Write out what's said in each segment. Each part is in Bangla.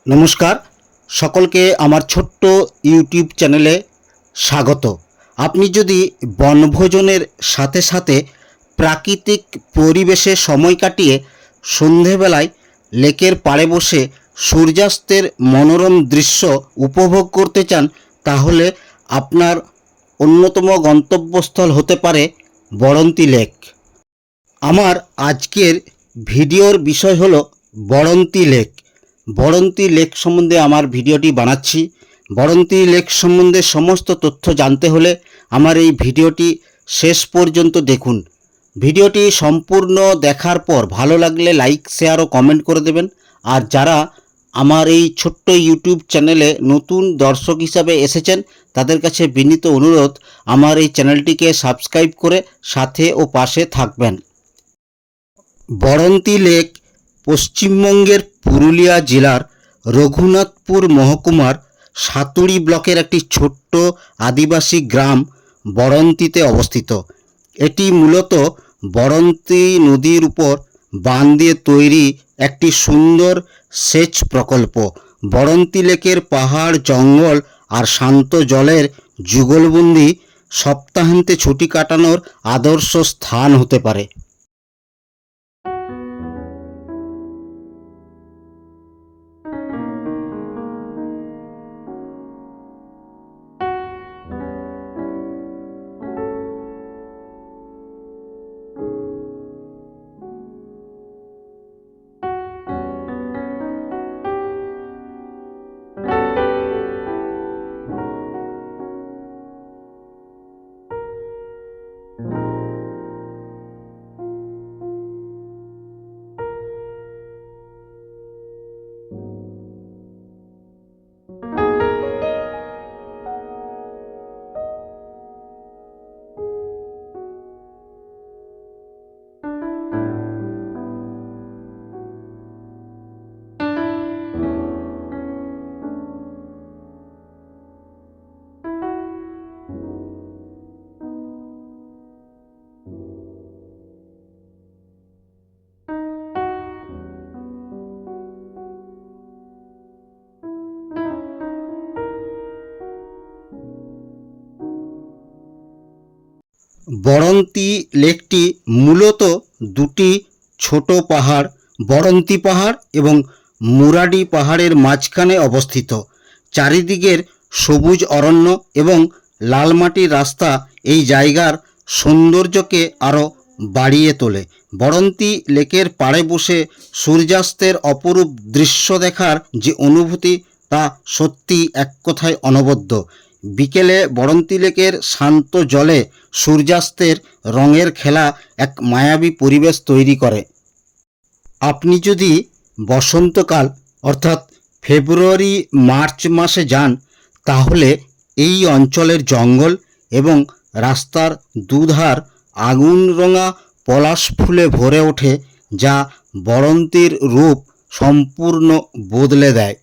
নমস্কার, সকলকে আমার ছোট্ট ইউটিউব চ্যানেলে স্বাগত। আপনি যদি বনভোজনের সাথে সাথে প্রাকৃতিক পরিবেশে সময় কাটিয়ে সন্ধেবেলায় লেকের পাড়ে বসে সূর্যাস্তের মনোরম দৃশ্য উপভোগ করতে চান, তাহলে আপনার অন্যতম গন্তব্যস্থল হতে পারে বড়ন্তি লেক। আমার আজকের ভিডিওর বিষয় হলো বড়ন্তি লেক। বড়ন্তি লেক সম্বন্ধে আমার ভিডিওটি বানাচ্ছি। বড়ন্তি লেক সম্বন্ধে সমস্ত তথ্য জানতে হলে আমার এই ভিডিওটি শেষ পর্যন্ত দেখুন। ভিডিওটি সম্পূর্ণ দেখার পর ভালো লাগলে লাইক, শেয়ার ও কমেন্ট করে দেবেন। আর যারা আমার এই ছোট্ট ইউটিউব চ্যানেলে নতুন দর্শক হিসাবে এসেছেন, তাদের কাছে বিনীত অনুরোধ, আমার এই চ্যানেলটিকে সাবস্ক্রাইব করে সাথে ও পাশে থাকবেন। বড়ন্তি লেক পশ্চিমবঙ্গের পুরুলিয়া জেলার রঘুনাথপুর মহকুমার সাতুড়ি ব্লকের একটি ছোট্ট আদিবাসী গ্রাম বড়ন্তিতে অবস্থিত। এটি মূলত বড়ন্তি নদীর উপর বাঁধ দিয়ে তৈরি একটি সুন্দর সেচ প্রকল্প। বড়ন্তি লেকের পাহাড়, জঙ্গল আর শান্ত জলের যুগলবন্দি সপ্তাহান্তে ছুটি কাটানোর আদর্শ স্থান হতে পারে। বড়ন্তি লেকটি মূলত দুটি ছোট পাহাড়, বড়ন্তি পাহাড় এবং মুরাডি পাহাড়ের মাঝখানে অবস্থিত। চারিদিকের সবুজ অরণ্য এবং লাল মাটির রাস্তা এই জায়গার সৌন্দর্যকে আরও বাড়িয়ে তোলে। বড়ন্তি লেকের পাড়ে বসে সূর্যাস্তের অপরূপ দৃশ্য দেখার যে অনুভূতি, তা সত্যি এক কথায় অনবদ্য। বিকেলে বড়ন্তি লেকের শান্ত জলে সূর্যাস্তের রঙের খেলা এক মায়াবী পরিবেশ তৈরি করে। আপনি যদি বসন্তকাল অর্থাৎ ফেব্রুয়ারি মার্চ মাসে যান, তাহলে এই অঞ্চলের জঙ্গল এবং রাস্তার দুধার আগুন রঙা পলাশ ফুলে ভরে ওঠে, যা বড়ন্তির রূপ সম্পূর্ণ বদলে দেয়।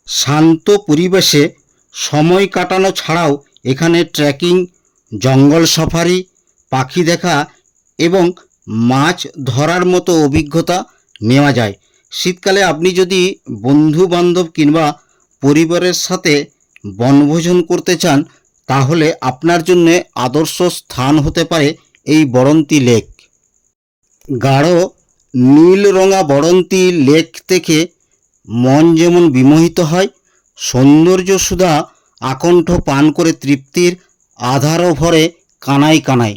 শান্ত পরিবেশে সময় কাটানো ছাড়াও এখানে ট্রেকিং, জঙ্গল সাফারি, পাখি দেখা এবং মাছ ধরার মতো অভিজ্ঞতা নেওয়া যায়। শীতকালে আপনি যদি বন্ধু বান্ধব কিংবা পরিবারের সাথে বনভোজন করতে চান, তাহলে আপনার জন্য আদর্শ স্থান হতে পারে এই বড়ন্তি লেক। গাঢ় নীলরঙা বড়ন্তি লেক থেকে মন যেমন বিমোহিত হয়, সৌন্দর্য সুধা আকণ্ঠ পান করে তৃপ্তির আধারও ভরে কানায় কানায়।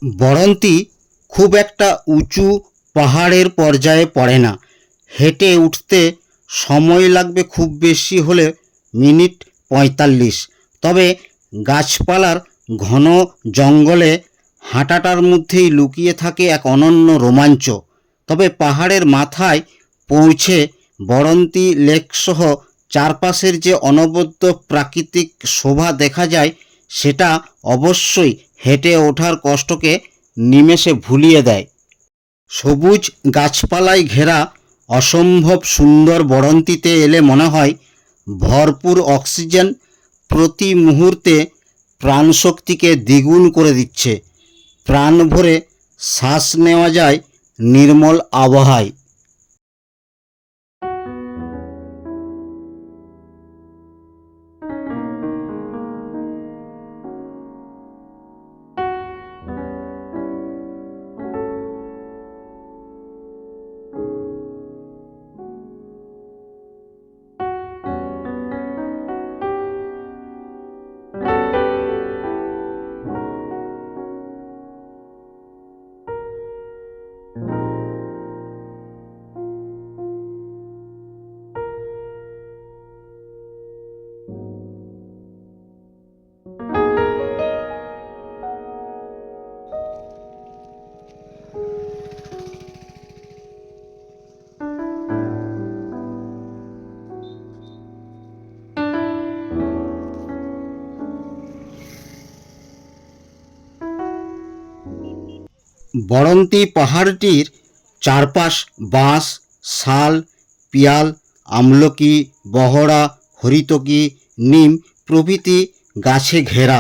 বড়ন্তি খুব একটা উঁচু পাহাড়ের পর্যায়ে পড়ে না। হেঁটে উঠতে সময় লাগবে খুব বেশি হলে মিনিট ৪৫। তবে গাছপালার ঘন জঙ্গলে হাঁটাটার মধ্যেই লুকিয়ে থাকে এক অনন্য রোমাঞ্চ। তবে পাহাড়ের মাথায় পৌঁছে বড়ন্তি লেকসহ চারপাশের যে অনবদ্য প্রাকৃতিক শোভা দেখা যায়, সেটা অবশ্যই হেঁটে ওঠার কষ্টকে নিমেষে ভুলিয়ে দেয়। সবুজ গাছপালায় ঘেরা অসম্ভব সুন্দর বড়ন্তিতে এলে মনে হয় ভরপুর অক্সিজেন প্রতি মুহূর্তে প্রাণশক্তিকে দ্বিগুণ করে দিচ্ছে। প্রাণ ভরে শ্বাস নেওয়া যায় নির্মল আবহাওয়ায়। বড়ন্তি পাহাড়টির চারপাশ বাঁশ, শাল, পিয়াল, আমলকি, বহড়া, হরিতকি, নিম প্রভৃতি গাছে ঘেরা।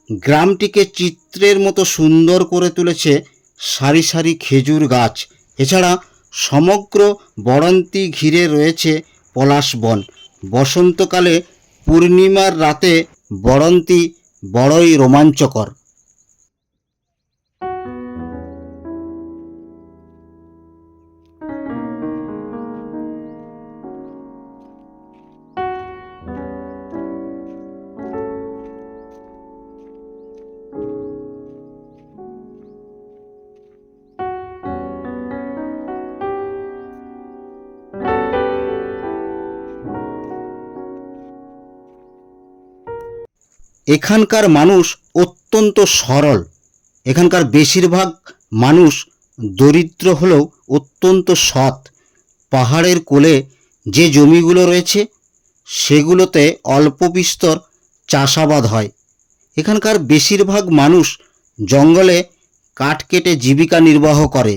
গ্রামটিকে চিত্রের মতো সুন্দর করে তুলেছে সারি সারি খেজুর গাছ। এছাড়া সমগ্র বড়ন্তি ঘিরে রয়েছে পলাশ বন। বসন্তকালে পূর্ণিমার রাতে বড়ন্তি বড়ই রোমাঞ্চকর। এখানকার মানুষ অত্যন্ত সরল। এখানকার বেশিরভাগ মানুষ দরিদ্র হলেও অত্যন্ত সৎ। পাহাড়ের কোলে যে জমিগুলো রয়েছে সেগুলোতে অল্প বিস্তর চাষাবাদ হয়। এখানকার বেশিরভাগ মানুষ জঙ্গলে কাঠ কেটে জীবিকা নির্বাহ করে।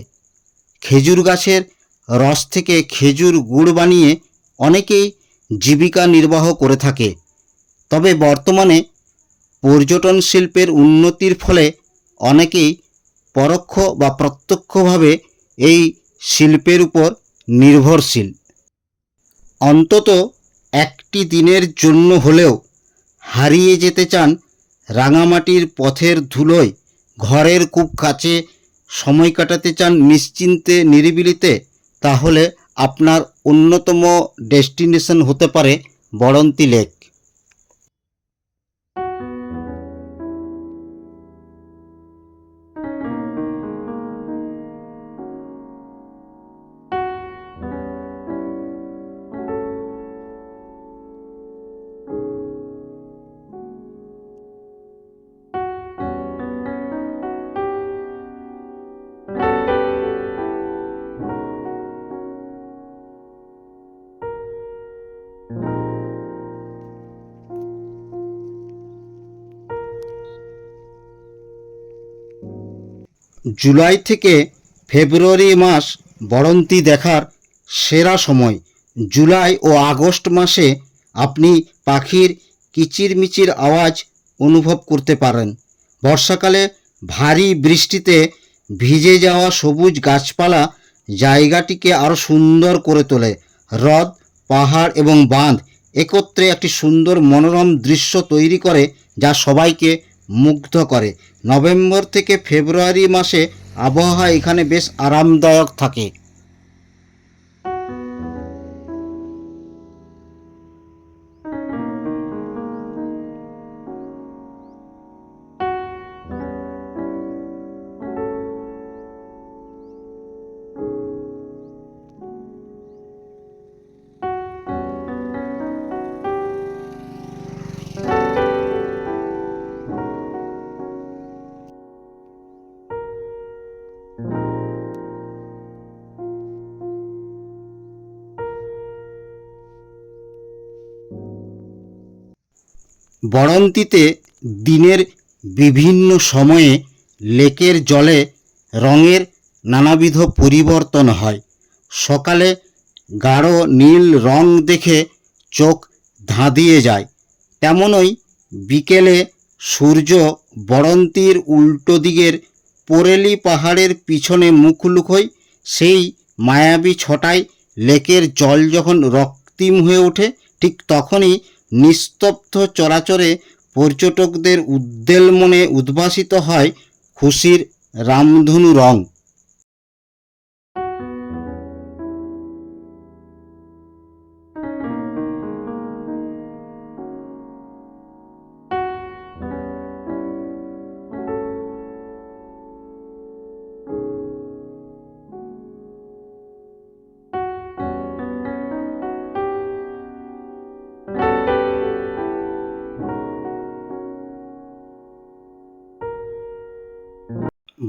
খেজুর গাছের রস থেকে খেজুর গুড় বানিয়ে অনেকেই জীবিকা নির্বাহ করে থাকে। তবে বর্তমানে পর্যটন শিল্পের উন্নতির ফলে অনেকেই পরোক্ষ বা প্রত্যক্ষভাবে এই শিল্পের উপর নির্ভরশীল। অন্তত একটি দিনের জন্য হলেও হারিয়ে যেতে চান রাঙামাটির পথের ধুলোয়, ঘরের খুব কাছে সময় কাটাতে চান নিশ্চিন্তে নিরিবিলিতে, তাহলে আপনার অন্যতম ডেস্টিনেশন হতে পারে বড়ন্তি লেক। জুলাই থেকে ফেব্রুয়ারি মাস বরন্তি দেখার সেরা সময়। জুলাই ও আগস্ট মাসে আপনি পাখির কিচিরমিচির আওয়াজ অনুভব করতে পারেন। বর্ষাকালে ভারী বৃষ্টিতে ভিজে যাওয়া সবুজ গাছপালা জায়গাটিকে আরও সুন্দর করে তোলে। হ্রদ, পাহাড় এবং বাঁধ একত্রে একটি সুন্দর মনোরম দৃশ্য তৈরি করে, যা সবাইকে মুগ্ধ করে। নভেম্বর থেকে ফেব্রুয়ারি মাসে আবহাওয়া এখানে বেশ আরামদায়ক থাকে। বরন্তিতে দিনের বিভিন্ন সময়ে লেকের জলে রঙের নানাবিধ পরিবর্তন হয়। সকালে গাঢ় নীল রং দেখে চোখ ধাঁধিয়ে যায়, তেমনই বিকেলে সূর্য বরন্তির উল্টো দিকের পোরেলি পাহাড়ের পিছনে মুখ লুকোয়। সেই মায়াবী ছটায় লেকের জল যখন রক্তিম হয়ে ওঠে, ঠিক তখনই নিস্তব্ধ চরাচরে পর্যটকদের উদ্বেল মনে উদ্ভাসিত হয় খুশির রামধনু রং।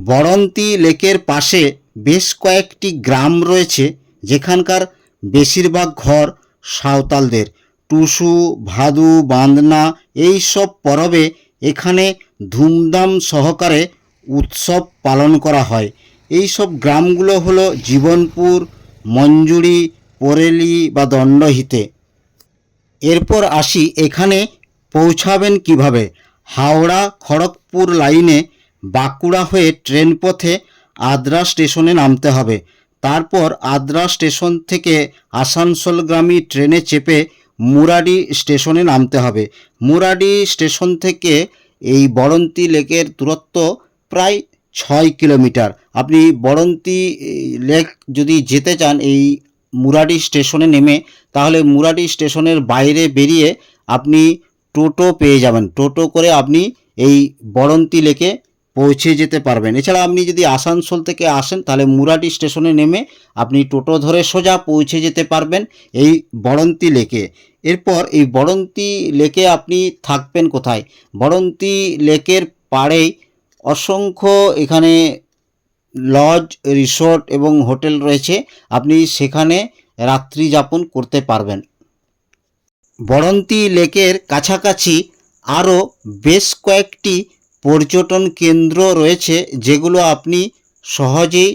বরন্তি লেকের পাশে বেশ কয়েকটি গ্রাম রয়েছে, যেখানকার বেশিরভাগ ঘর সাঁওতালদের। টুসু, ভাদু, বান্দনা এই সব পরবে এখানে ধুমধাম সহকারে উৎসব পালন করা হয়। এই সব গ্রামগুলো হলো জীবনপুর, মঞ্জুরি, পোরেলি বা দণ্ডহিতে। এরপর আসি এখানে পৌঁছাবেন কিভাবে। হাওড়া খড়গপুর লাইনে বাঁকুড়া হয়ে ট্রেন পথে আদ্রা স্টেশনে নামতে হবে। তারপর আদ্রা স্টেশন থেকে আসানসোলগামী ট্রেনে চেপে মুরাডি স্টেশনে নামতে হবে। মুরাডি স্টেশন থেকে এই বরন্তি লেকের দূরত্ব প্রায় 6 কিলোমিটার। আপনি বরন্তি লেক যদি যেতে চান এই মুরাডি স্টেশনে নেমে, তাহলে মুরাডি স্টেশনের বাইরে বেরিয়ে আপনি টোটো পেয়ে যাবেন। টোটো করে আপনি এই বরন্তি লেকে পৌঁছে যেতে পারবেন। এছাড়া আপনি যদি আসানসোল থেকে আসেন, তাহলে মুরাডি স্টেশনে নেমে আপনি টোটো ধরে সোজা পৌঁছে যেতে পারবেন এই বরন্তি লেকে। এরপর এই বরন্তি লেকে আপনি থাকবেন কোথায়? বরন্তি লেকের পাড়েই অসংখ্য এখানে লজ, রিসোর্ট এবং হোটেল রয়েছে। আপনি সেখানে রাত্রি যাপন করতে পারবেন। বরন্তি লেকের কাছাকাছি আরও বেশ কয়েকটি পর্যটন কেন্দ্র রয়েছে, যেগুলো আপনি সহজেই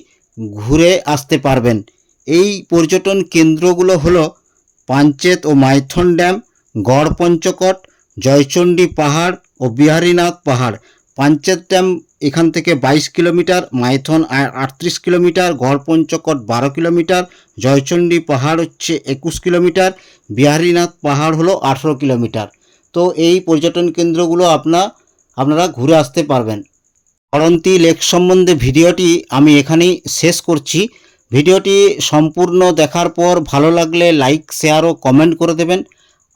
ঘুরে আসতে পারবেন। এই পর্যটন কেন্দ্রগুলো হলো পাঞ্চেত ও মাইথন ড্যাম, গড় পঞ্চকোট, জয়চণ্ডী পাহাড় ও বিহারীনাথ পাহাড়। পাঞ্চেত ড্যাম এখান থেকে 22 কিলোমিটার, মাইথন 38 কিলোমিটার, গড় পঞ্চকোট 12 কিলোমিটার, জয়চণ্ডী পাহাড় হচ্ছে 21 কিলোমিটার, বিহারীনাথ পাহাড় হলো 18 কিলোমিটার। তো এই পর্যটন কেন্দ্রগুলো আপনারা ঘুরে আসতে পারবেন। বরন্তি লেক সম্বন্ধে ভিডিওটি আমি এখানেই শেষ করছি। ভিডিওটি সম্পূর্ণ দেখার পর ভালো লাগলে লাইক, শেয়ার ও কমেন্ট করে দেবেন।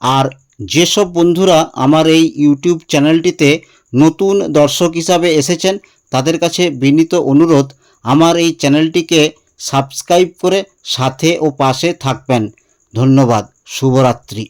আর যেসব বন্ধুরা আমার এই ইউটিউব চ্যানেলটিতে নতুন দর্শক হিসাবে এসেছেন, তাদের কাছে বিনীত অনুরোধ, আমার এই চ্যানেলটিকে সাবস্ক্রাইব করে সাথে ও পাশে থাকবেন। ধন্যবাদ। শুভরাত্রি।